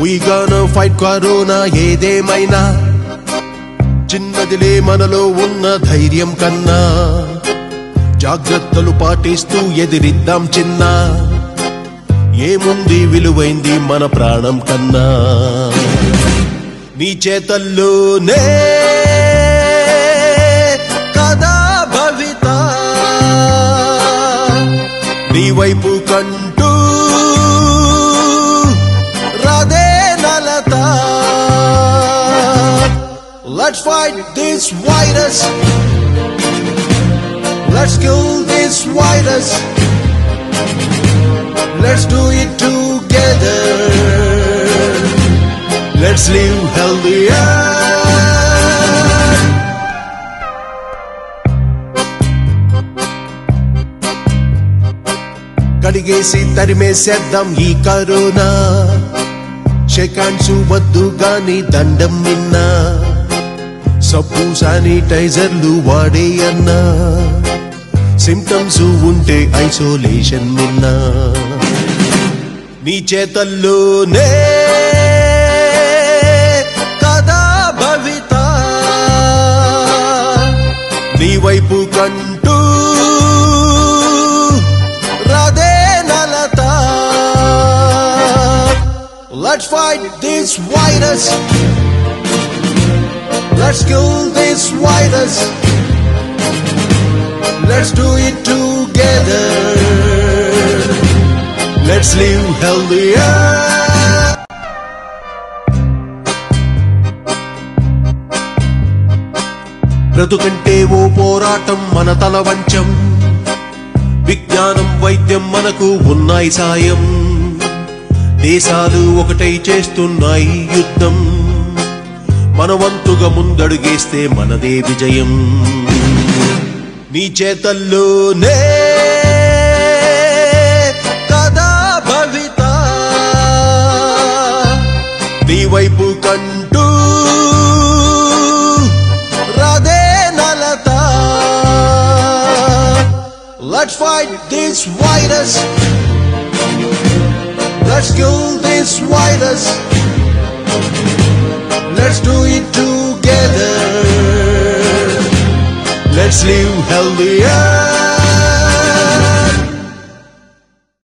We gonna fight corona ఏదేమైనా చిన్నదిలే మనలో ఉన్న ధైర్యం కన్నా జాగ్రత్తలు పాటిస్తూ ఎదిరిద్దాం చిన్న ఏముంది విలువైంది మన ప్రాణం కన్నా నీ చేతల్లోనే కదా భవిత నీ వైపు కంటూ రాదే నలత Let's fight this virus Let's kill this virus Let's do it together Let's live healthier కడిగేసి తరిమేసేద్దాం ఈ కరోనా షేక్ హ్యాండ్స్ వద్దు గాని దండం నిన్నా సబ్బు శానిటైజర్లు వాడే అన్నా సింప్టమ్స్ ఉంటే ఐసోలేషన్ నిన్నా నీ చేతల్లోనే కదా భవిత నీ వైపు కంటూ రాదే నలత Let's fight this virus Let's kill this virus Let's do it together Let's live healthier బ్రతుకంటే ఓ పోరాటం మన తల వంచం విజ్ఞానం వైద్యం మనకు ఉన్నాయి సాయం దేశాలు ఒకటై చేస్తున్నాయి యుద్ధం మన వంతుగా ముందడుగేస్తే మనదే విజయం నీ చేతల్లోనే కదా భవిత నీ వైపు కంటూ రాదే నలత Let's fight this virus Let's kill this virus Let's do it together Let's live healthier